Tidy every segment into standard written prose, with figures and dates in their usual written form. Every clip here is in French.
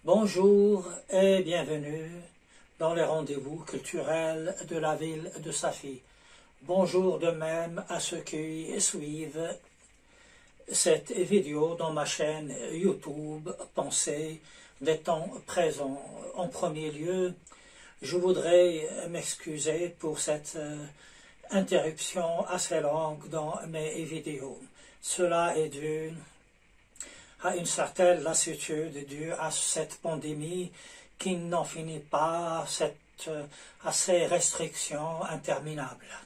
Bonjour et bienvenue dans les rendez-vous culturels de la ville de Safi. Bonjour de même à ceux qui suivent cette vidéo dans ma chaîne YouTube Pensée des temps présents. En premier lieu, je voudrais m'excuser pour cette interruption assez longue dans mes vidéos. Cela est dû à une certaine lassitude due à cette pandémie qui n'en finit pas, à ces restrictions interminables.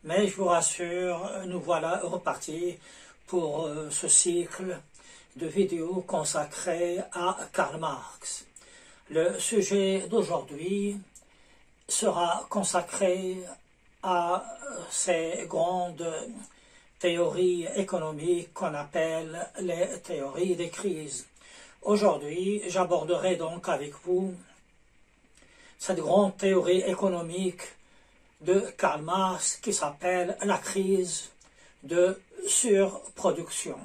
Mais je vous rassure, nous voilà repartis pour ce cycle de vidéos consacrées à Karl Marx. Le sujet d'aujourd'hui sera consacré à ces grandes théories économiques qu'on appelle les théories des crises. Aujourd'hui, j'aborderai donc avec vous cette grande théorie économique de Karl Marx qui s'appelle la crise de surproduction.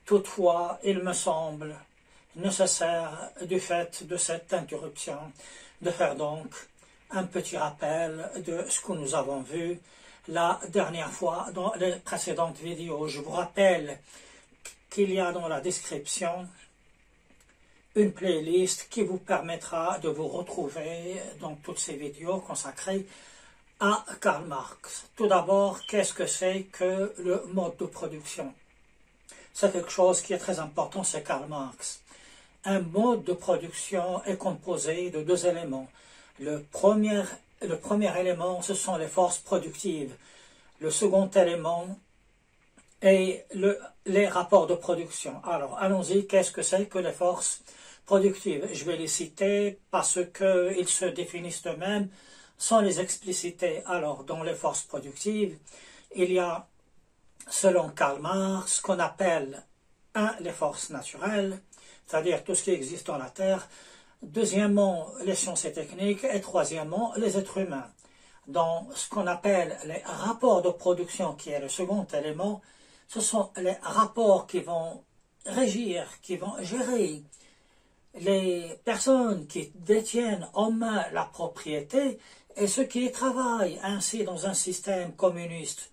Toutefois, il me semble nécessaire, du fait de cette interruption, de faire donc un petit rappel de ce que nous avons vu la dernière fois dans les précédentes vidéos. Je vous rappelle qu'il y a dans la description une playlist qui vous permettra de vous retrouver dans toutes ces vidéos consacrées à Karl Marx. Tout d'abord, qu'est-ce que c'est que le mode de production? C'est quelque chose qui est très important, c'est Karl Marx. Un mode de production est composé de deux éléments. Le premier élément, ce sont les forces productives. Le second élément est les rapports de production. Alors, allons-y, qu'est-ce que c'est que les forces productives? Je vais les citer parce qu'ils se définissent eux-mêmes sans les expliciter. Alors, dans les forces productives, il y a, selon Karl Marx, ce qu'on appelle les forces naturelles, c'est-à-dire tout ce qui existe dans la Terre. Deuxièmement, les sciences et techniques. Et troisièmement, les êtres humains. Dans ce qu'on appelle les rapports de production, qui est le second élément, ce sont les rapports qui vont régir, qui vont gérer les personnes qui détiennent en main la propriété et ceux qui y travaillent. Ainsi, dans un système communiste,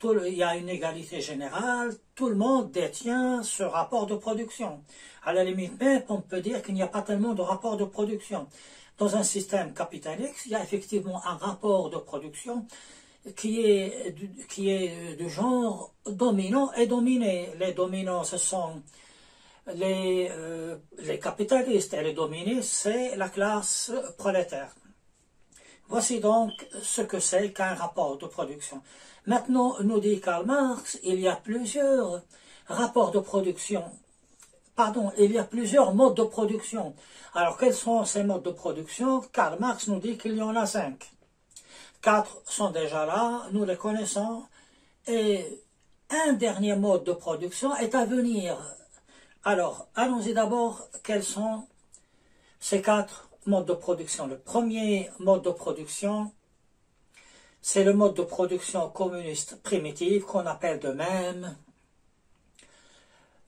il y a une égalité générale, tout le monde détient ce rapport de production. À la limite même, on peut dire qu'il n'y a pas tellement de rapport de production. Dans un système capitaliste, il y a effectivement un rapport de production qui est de genre dominant et dominé. Les dominants, ce sont les capitalistes, et les dominés, c'est la classe prolétaire. Voici donc ce que c'est qu'un rapport de production. Maintenant, nous dit Karl Marx, il y a plusieurs rapports de production. Pardon, il y a plusieurs modes de production. Alors, quels sont ces modes de production? Karl Marx nous dit qu'il y en a 5. 4 sont déjà là, nous les connaissons. Et un dernier mode de production est à venir. Alors, allons-y d'abord, quels sont ces 4 modes de production? Le premier mode de production, c'est le mode de production communiste primitif qu'on appelle de même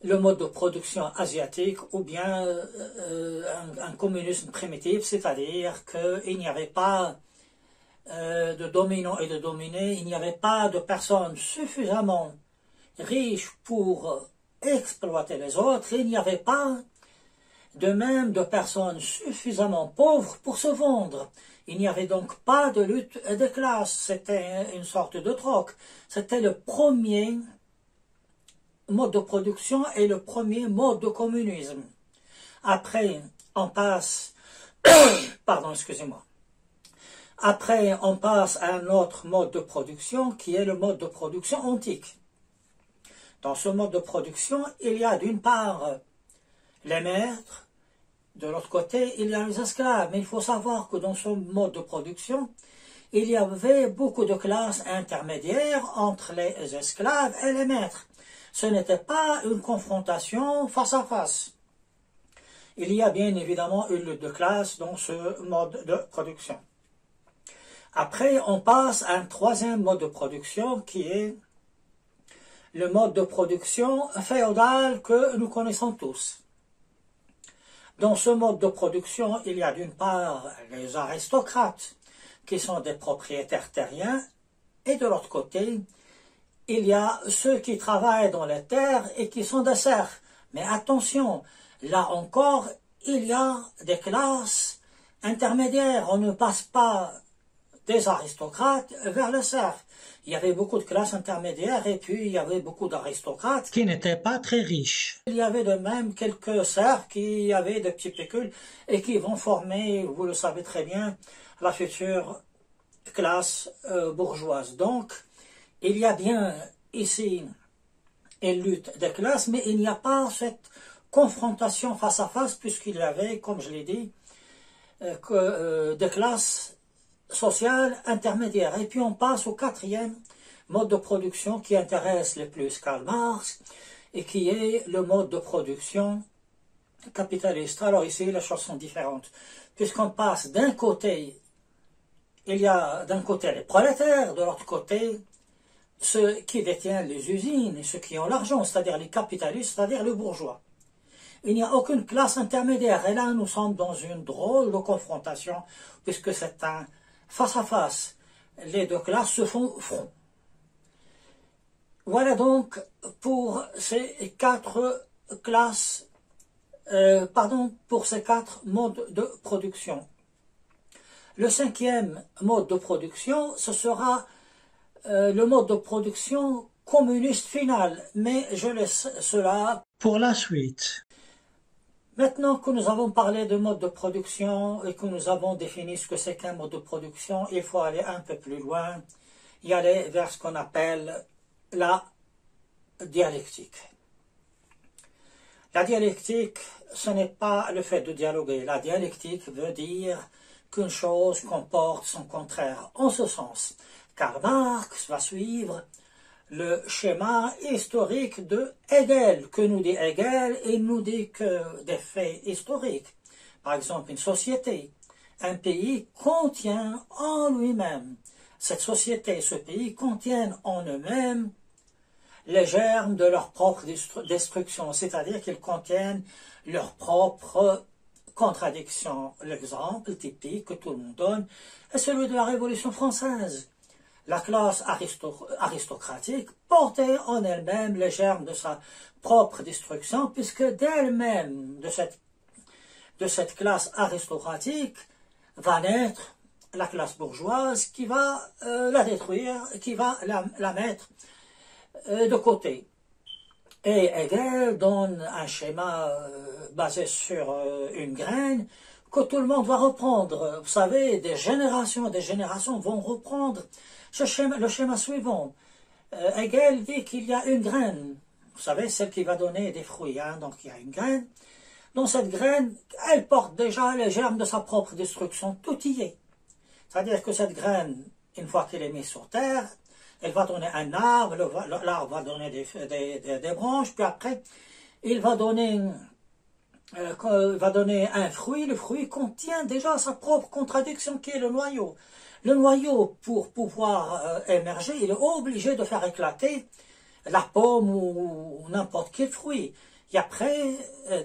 le mode de production asiatique ou bien un communisme primitif, c'est-à-dire qu'il n'y avait pas de dominants et de dominés, il n'y avait pas de personnes suffisamment riches pour exploiter les autres, il n'y avait pas de même de personnes suffisamment pauvres pour se vendre. Il n'y avait donc pas de lutte des classes, c'était une sorte de troc. C'était le premier mode de production et le premier mode de communisme. Après, on passe, pardon, excusez-moi. Après, on passe à un autre mode de production qui est le mode de production antique. Dans ce mode de production, il y a d'une part les maîtres, de l'autre côté, il y a les esclaves. Mais il faut savoir que dans ce mode de production, il y avait beaucoup de classes intermédiaires entre les esclaves et les maîtres. Ce n'était pas une confrontation face à face. Il y a bien évidemment une lutte de classe dans ce mode de production. Après, on passe à un troisième mode de production qui est le mode de production féodal que nous connaissons tous. Dans ce mode de production, il y a d'une part les aristocrates, qui sont des propriétaires terriens, et de l'autre côté, il y a ceux qui travaillent dans les terres et qui sont des serfs. Mais attention, là encore, il y a des classes intermédiaires. On ne passe pas des aristocrates vers les serfs. Il y avait beaucoup de classes intermédiaires et puis il y avait beaucoup d'aristocrates qui n'étaient pas très riches. Il y avait de même quelques serfs qui avaient des petits pécules et qui vont former, vous le savez très bien, la future classe bourgeoise. Donc, il y a bien ici une lutte des classes, mais il n'y a pas cette confrontation face à face, puisqu'il y avait, comme je l'ai dit, des classes sociales intermédiaires. Et puis on passe au quatrième mode de production qui intéresse le plus Karl Marx, et qui est le mode de production capitaliste. Alors ici, les choses sont différentes, puisqu'on passe d'un côté, il y a d'un côté les prolétaires, de l'autre côté, ceux qui détiennent les usines et ceux qui ont l'argent, c'est-à-dire les capitalistes, c'est-à-dire les bourgeois. Il n'y a aucune classe intermédiaire. Et là, nous sommes dans une drôle de confrontation, puisque c'est un face-à-face. Les deux classes se font front. Voilà donc pour ces quatre classes, pour ces quatre modes de production. Le cinquième mode de production, ce sera le mode de production communiste final, mais je laisse cela pour la suite. Maintenant que nous avons parlé de mode de production et que nous avons défini ce que c'est qu'un mode de production, il faut aller un peu plus loin, y aller vers ce qu'on appelle la dialectique. La dialectique, ce n'est pas le fait de dialoguer. La dialectique veut dire qu'une chose comporte son contraire. En ce sens, Karl Marx va suivre le schéma historique de Hegel. Que nous dit Hegel? Il nous dit que des faits historiques, par exemple une société, un pays contient en lui-même, cette société, ce pays contiennent en eux-mêmes les germes de leur propre destruction, c'est-à-dire qu'ils contiennent leur propre contradiction. L'exemple typique que tout le monde donne est celui de la Révolution française. La classe aristocratique portait en elle-même les germes de sa propre destruction, puisque d'elle-même, de cette classe aristocratique, va naître la classe bourgeoise qui va la détruire, qui va la mettre de côté. Et Hegel donne un schéma basé sur une graine que tout le monde va reprendre. Vous savez, des générations vont reprendre le schéma suivant. Hegel dit qu'il y a une graine, vous savez, celle qui va donner des fruits, hein, donc il y a une graine. Dans cette graine, elle porte déjà les germes de sa propre destruction, tout y est. C'est-à-dire que cette graine, une fois qu'elle est mise sur terre, elle va donner un arbre, l'arbre va donner des branches, puis après, il va donner un fruit. Le fruit contient déjà sa propre contradiction qui est le noyau. Le noyau, pour pouvoir émerger, il est obligé de faire éclater la pomme ou n'importe quel fruit. Et après,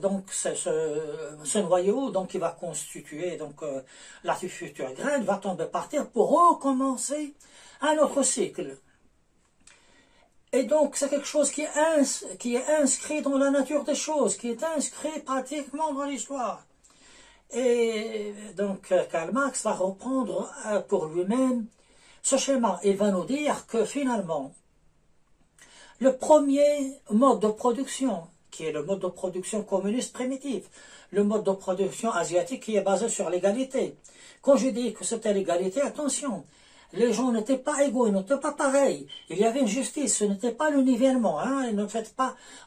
donc, ce noyau, donc, qui va constituer donc, la future graine, va tomber par terre pour recommencer un autre cycle. Et donc, c'est quelque chose qui est inscrit dans la nature des choses, qui est inscrit pratiquement dans l'histoire. Et donc, Karl Marx va reprendre pour lui-même ce schéma. Il va nous dire que finalement, le premier mode de production, qui est le mode de production communiste primitif, le mode de production asiatique qui est basé sur l'égalité. Quand je dis que c'était l'égalité, attention, les gens n'étaient pas égaux, ils n'étaient pas pareils. Il y avait une justice, ce n'était pas le nivellement. Hein,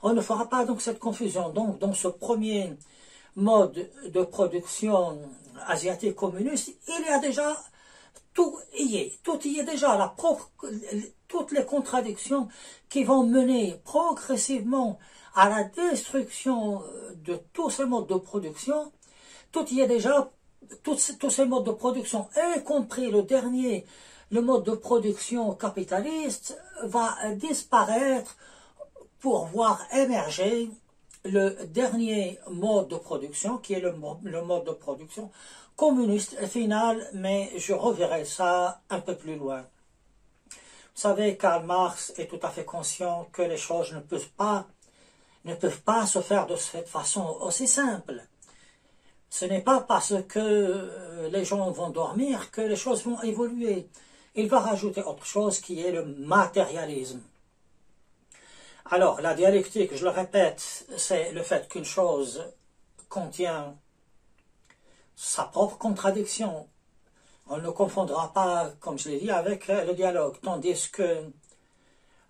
on ne fera pas donc cette confusion. Donc, dans ce premier mode de production asiatique communiste, il y a déjà tout y est déjà, toutes les contradictions qui vont mener progressivement à la destruction de tous ces modes de production, tout y est déjà, tous ces modes de production, y compris le dernier, le mode de production capitaliste, va disparaître pour voir émerger le dernier mode de production, qui est le mode de production communiste final, mais je reverrai ça un peu plus loin. Vous savez, Karl Marx est tout à fait conscient que les choses ne peuvent pas se faire de cette façon aussi simple. Ce n'est pas parce que les gens vont dormir que les choses vont évoluer. Il va rajouter autre chose qui est le matérialisme. Alors, la dialectique, je le répète, c'est le fait qu'une chose contient sa propre contradiction. On ne confondra pas, comme je l'ai dit, avec le dialogue, tandis que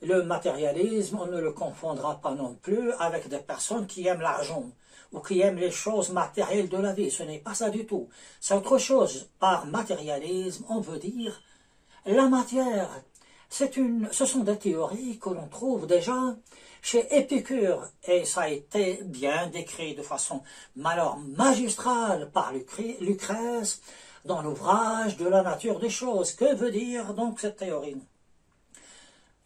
le matérialisme, on ne le confondra pas non plus avec des personnes qui aiment l'argent ou qui aiment les choses matérielles de la vie. Ce n'est pas ça du tout. C'est autre chose. Par matérialisme, on veut dire la matière. Ce sont des théories que l'on trouve déjà chez Épicure, et ça a été bien décrit de façon magistrale par Lucrèce dans l'ouvrage de la nature des choses. Que veut dire donc cette théorie?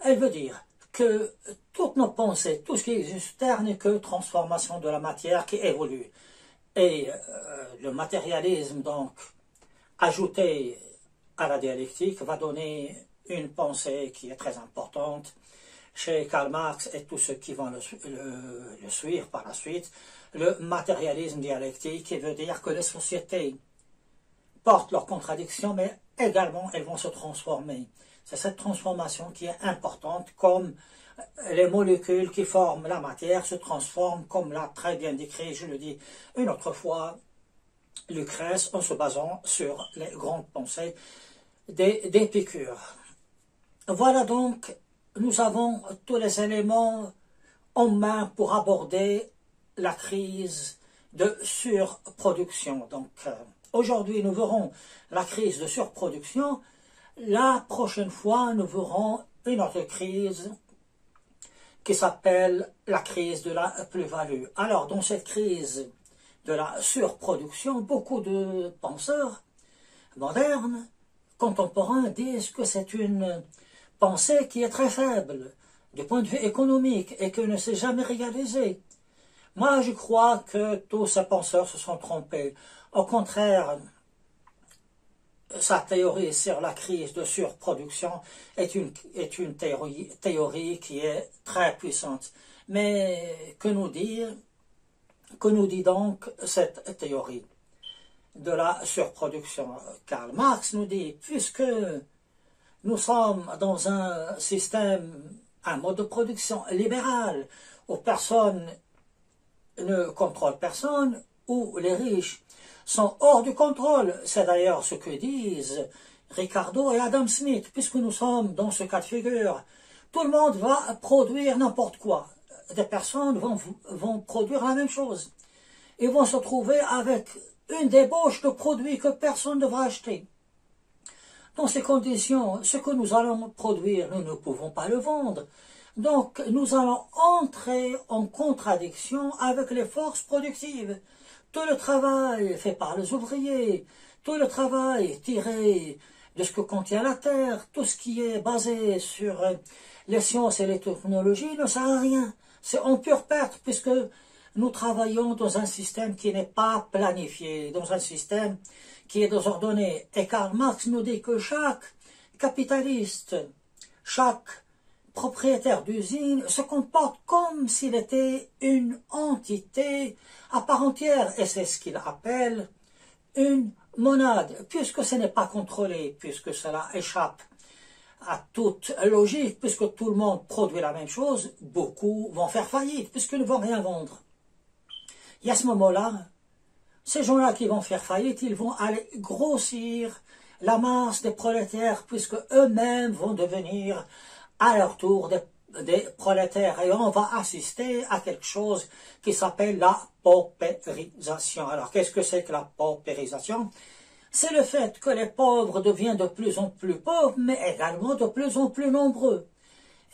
Elle veut dire que toutes nos pensées, tout ce qui existe n'est que transformation de la matière qui évolue. Et le matérialisme, donc, ajouté à la dialectique, va donner une pensée qui est très importante chez Karl Marx et tous ceux qui vont le suivre par la suite. Le matérialisme dialectique, qui veut dire que les sociétés portent leurs contradictions, mais également elles vont se transformer. C'est cette transformation qui est importante, comme les molécules qui forment la matière se transforment, comme l'a très bien décrit, je le dis une autre fois, Lucrèce, en se basant sur les grandes pensées d'Épicure. Voilà donc, nous avons tous les éléments en main pour aborder la crise de surproduction. Donc, aujourd'hui, nous verrons la crise de surproduction. La prochaine fois, nous verrons une autre crise qui s'appelle la crise de la plus-value. Alors, dans cette crise de la surproduction, beaucoup de penseurs modernes, contemporains, disent que c'est une pensée qui est très faible du point de vue économique et que ne s'est jamais réalisée. Moi, je crois que tous ces penseurs se sont trompés. Au contraire, sa théorie sur la crise de surproduction est une théorie qui est très puissante. Mais que nous dit donc cette théorie de la surproduction? Karl Marx nous dit, puisque nous sommes dans un système, un mode de production libéral, où personne ne contrôle personne, où les riches sont hors du contrôle. C'est d'ailleurs ce que disent Ricardo et Adam Smith, puisque nous sommes dans ce cas de figure. Tout le monde va produire n'importe quoi. Des personnes vont produire la même chose. Ils vont se trouver avec une débauche de produits que personne ne va acheter. Dans ces conditions, ce que nous allons produire, nous ne pouvons pas le vendre. Donc, nous allons entrer en contradiction avec les forces productives. Tout le travail fait par les ouvriers, tout le travail tiré de ce que contient la Terre, tout ce qui est basé sur les sciences et les technologies ne sert à rien. C'est en pure perte, puisque nous travaillons dans un système qui n'est pas planifié, dans un système qui est désordonné. Et Karl Marx nous dit que chaque capitaliste, chaque propriétaire d'usine se comporte comme s'il était une entité à part entière, et c'est ce qu'il appelle une monade, puisque ce n'est pas contrôlé, puisque cela échappe à toute logique, puisque tout le monde produit la même chose, beaucoup vont faire faillite, puisqu'ils ne vont rien vendre. Et à ce moment-là, ces gens-là qui vont faire faillite, ils vont aller grossir la masse des prolétaires, puisque eux-mêmes vont devenir à leur tour des prolétaires, et on va assister à quelque chose qui s'appelle la paupérisation. Alors, qu'est-ce que c'est que la paupérisation? C'est le fait que les pauvres deviennent de plus en plus pauvres, mais également de plus en plus nombreux,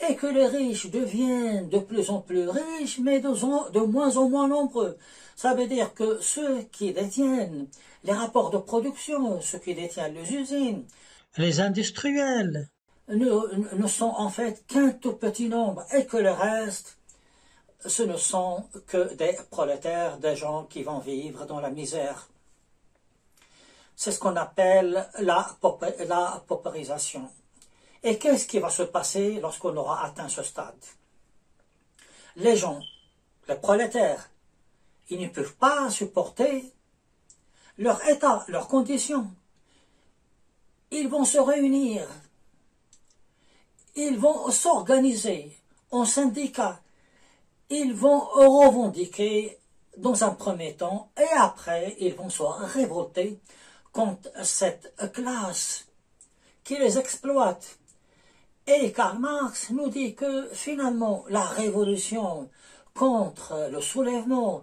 et que les riches deviennent de plus en plus riches, mais de moins en moins nombreux. Ça veut dire que ceux qui détiennent les rapports de production, ceux qui détiennent les usines, les industriels, ne sont en fait qu'un tout petit nombre, et que le reste ce ne sont que des prolétaires, des gens qui vont vivre dans la misère. C'est ce qu'on appelle la paupérisation. Et qu'est-ce qui va se passer lorsqu'on aura atteint ce stade? Les gens, les prolétaires, ils ne peuvent pas supporter leur état, leurs conditions. Ils vont se réunir, ils vont s'organiser en syndicats, ils vont revendiquer dans un premier temps, et après ils vont se révolter contre cette classe qui les exploite. Et Karl Marx nous dit que finalement la révolution contre le soulèvement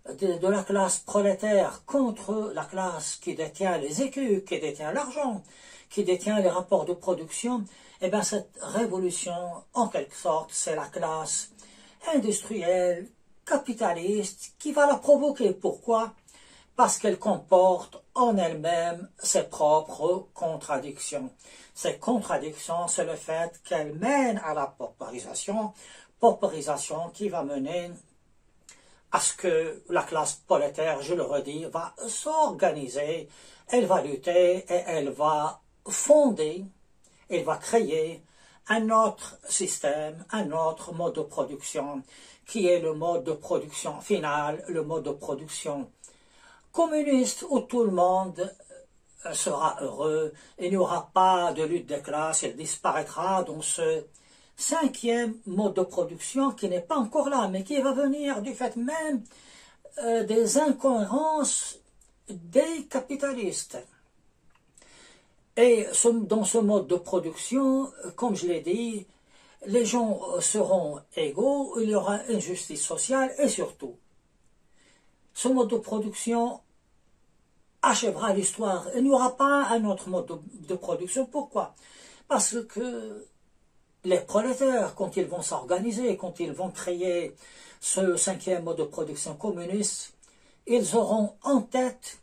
de la classe prolétaire, contre la classe qui détient les écus, qui détient l'argent, qui détient les rapports de production, et bien cette révolution, en quelque sorte, c'est la classe industrielle, capitaliste, qui va la provoquer. Pourquoi? Parce qu'elle comporte en elle-même ses propres contradictions. Ces contradictions, c'est le fait qu'elle mène à la paupérisation qui va mener à ce que la classe prolétaire, je le redis, va s'organiser, elle va lutter et elle va fonder, elle va créer un autre système, un autre mode de production, qui est le mode de production final, le mode de production communiste, où tout le monde sera heureux, il n'y aura pas de lutte des classes, il disparaîtra dans ce cinquième mode de production qui n'est pas encore là, mais qui va venir du fait même des incohérences des capitalistes. Et dans ce mode de production, comme je l'ai dit, les gens seront égaux, il y aura une justice sociale et surtout, ce mode de production achèvera l'histoire. Il n'y aura pas un autre mode de production. Pourquoi? Parce que les prolétaires, quand ils vont s'organiser, quand ils vont créer ce cinquième mode de production communiste, ils auront en tête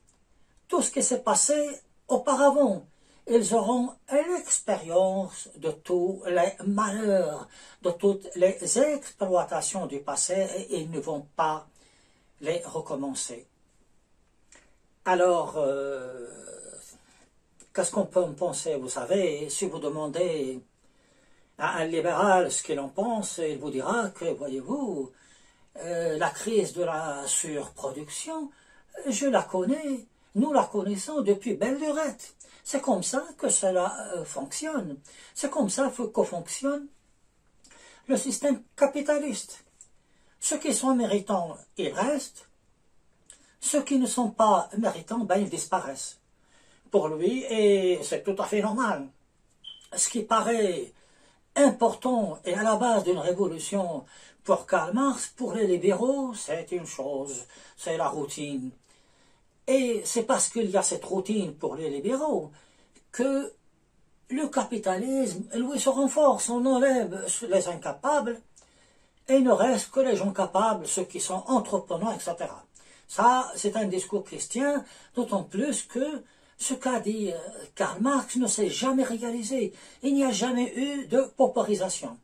tout ce qui s'est passé auparavant. Ils auront l'expérience de tous les malheurs, de toutes les exploitations du passé, et ils ne vont pas les recommencer. Alors, qu'est-ce qu'on peut en penser? Vous savez, si vous demandez à un libéral ce qu'il en pense, il vous dira que, voyez-vous, la crise de la surproduction, je la connais, nous la connaissons depuis belle lurette. C'est comme ça que cela fonctionne. C'est comme ça que fonctionne le système capitaliste. Ceux qui sont méritants, ils restent. Ceux qui ne sont pas méritants, ben, ils disparaissent. Pour lui, et c'est tout à fait normal. Ce qui paraît important et à la base d'une révolution pour Karl Marx, pour les libéraux, c'est une chose, c'est la routine. Et c'est parce qu'il y a cette routine pour les libéraux que le capitalisme, lui, se renforce, on enlève les incapables, et il ne reste que les gens capables, ceux qui sont entrepreneurs, etc. Ça, c'est un discours chrétien, d'autant plus que ce qu'a dit Karl Marx ne s'est jamais réalisé. Il n'y a jamais eu de paupérisation.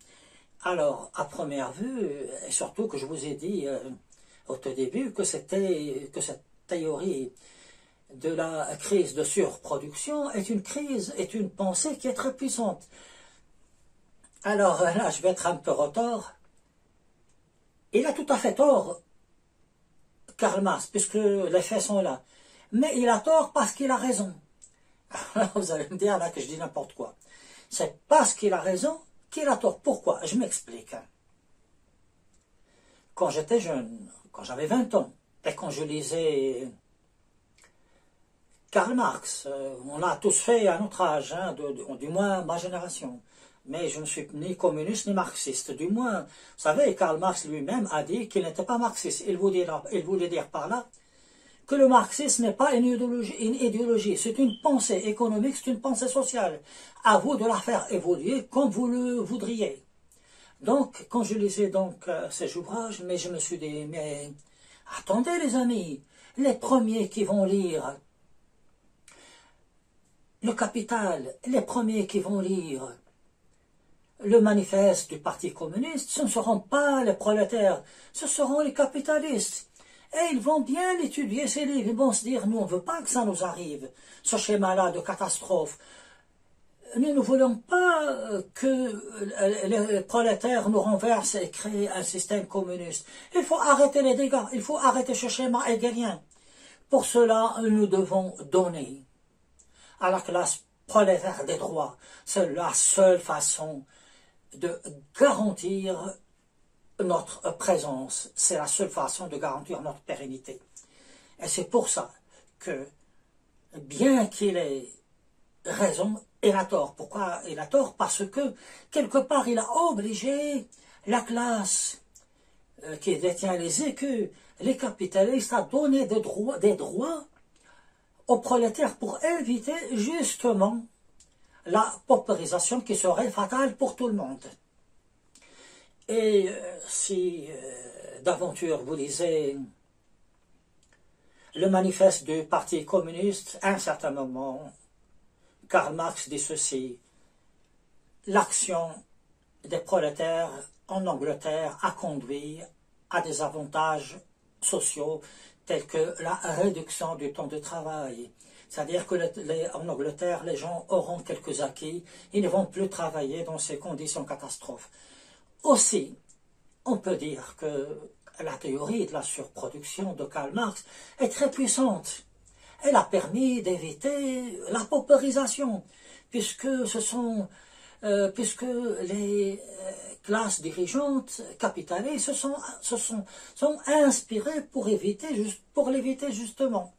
Alors, à première vue, et surtout que je vous ai dit au tout début que cette théorie de la crise de surproduction est une pensée qui est très puissante. Alors là, je vais être un peu retors. Il a tout à fait tort, Karl Marx, puisque les faits sont là. Mais il a tort parce qu'il a raison. Alors, vous allez me dire là que je dis n'importe quoi. C'est parce qu'il a raison qu'il a tort. Pourquoi? Je m'explique. Quand j'étais jeune, quand j'avais 20 ans, et quand je lisais Karl Marx, on l'a tous fait à notre âge, hein, du moins ma génération. Mais je ne suis ni communiste ni marxiste. Du moins, vous savez, Karl Marx lui-même a dit qu'il n'était pas marxiste. Il voulait dire par là que le marxisme n'est pas une idéologie, c'est une pensée économique, c'est une pensée sociale. À vous de la faire évoluer comme vous le voudriez. Donc, quand je lisais donc ces ouvrages, mais je me suis dit, mais attendez les amis, les premiers qui vont lire le Capital, les premiers qui vont lire le manifeste du Parti communiste, ce ne seront pas les prolétaires, ce seront les capitalistes. Et ils vont bien étudier ces livres, ils vont se dire, nous on ne veut pas que ça nous arrive, ce schéma-là de catastrophe. Nous ne voulons pas que les prolétaires nous renversent et créent un système communiste. Il faut arrêter les dégâts, il faut arrêter ce schéma hegelien. Pour cela, nous devons donner à la classe prolétaire des droits. C'est la seule façon de garantir notre présence. C'est la seule façon de garantir notre pérennité. Et c'est pour ça que, bien qu'il ait raison, il a tort. Pourquoi il a tort? Parce que, quelque part, il a obligé la classe qui détient les écus, les capitalistes, à donner des droits aux prolétaires pour éviter justement la paupérisation qui serait fatale pour tout le monde. Et si d'aventure vous lisez le manifeste du Parti communiste, à un certain moment, Karl Marx dit ceci: l'action des prolétaires en Angleterre a conduit à des avantages sociaux tels que la réduction du temps de travail. C'est-à-dire que en Angleterre, les gens auront quelques acquis, ils ne vont plus travailler dans ces conditions catastrophes. Aussi, on peut dire que la théorie de la surproduction de Karl Marx est très puissante. Elle a permis d'éviter la paupérisation, puisque les classes dirigeantes capitalistes se sont inspirées pour l'éviter justement.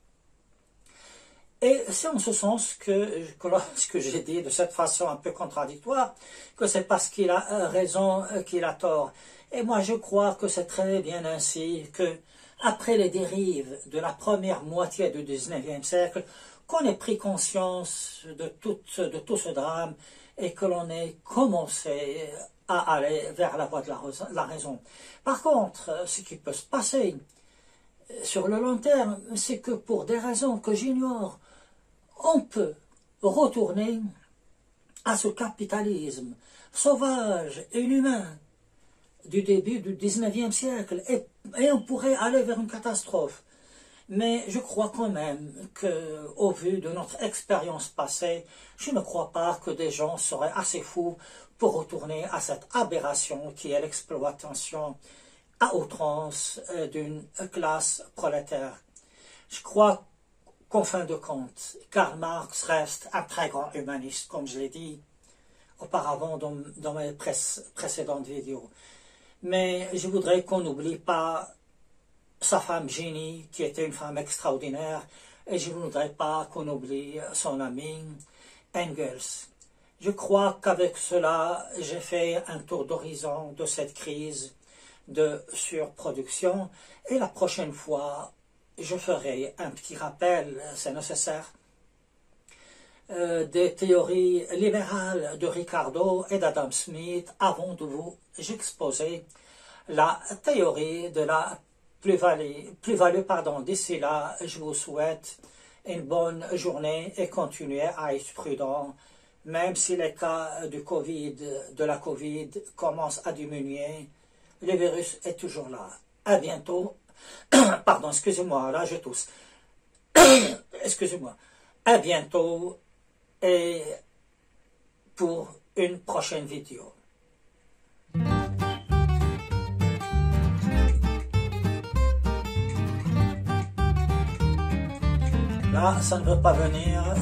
Et c'est en ce sens que lorsque j'ai dit de cette façon un peu contradictoire que c'est parce qu'il a raison qu'il a tort. Et moi je crois que c'est très bien ainsi, que après les dérives de la première moitié du XIXe siècle, qu'on ait pris conscience de tout ce drame et que l'on ait commencé à aller vers la voie de la raison. Par contre, ce qui peut se passer sur le long terme, c'est que pour des raisons que j'ignore, on peut retourner à ce capitalisme sauvage et inhumain du début du XIXe siècle, et on pourrait aller vers une catastrophe. Mais je crois quand même qu'au vu de notre expérience passée, je ne crois pas que des gens seraient assez fous pour retourner à cette aberration qui est l'exploitation à outrance d'une classe prolétaire. Je crois qu'en fin de compte, Karl Marx reste un très grand humaniste, comme je l'ai dit auparavant dans mes précédentes vidéos. Mais je voudrais qu'on n'oublie pas sa femme Jenny, qui était une femme extraordinaire, et je ne voudrais pas qu'on oublie son ami Engels. Je crois qu'avec cela, j'ai fait un tour d'horizon de cette crise de surproduction, et la prochaine fois, je ferai un petit rappel, c'est nécessaire, des théories libérales de Ricardo et d'Adam Smith avant de vous exposer la théorie de la plus-value. D'ici là, je vous souhaite une bonne journée et continuez à être prudent, même si les cas de la Covid commencent à diminuer, le virus est toujours là. À bientôt. Pardon, excusez-moi, là je tousse. Excusez-moi. À bientôt et pour une prochaine vidéo. Là, ça ne veut pas venir.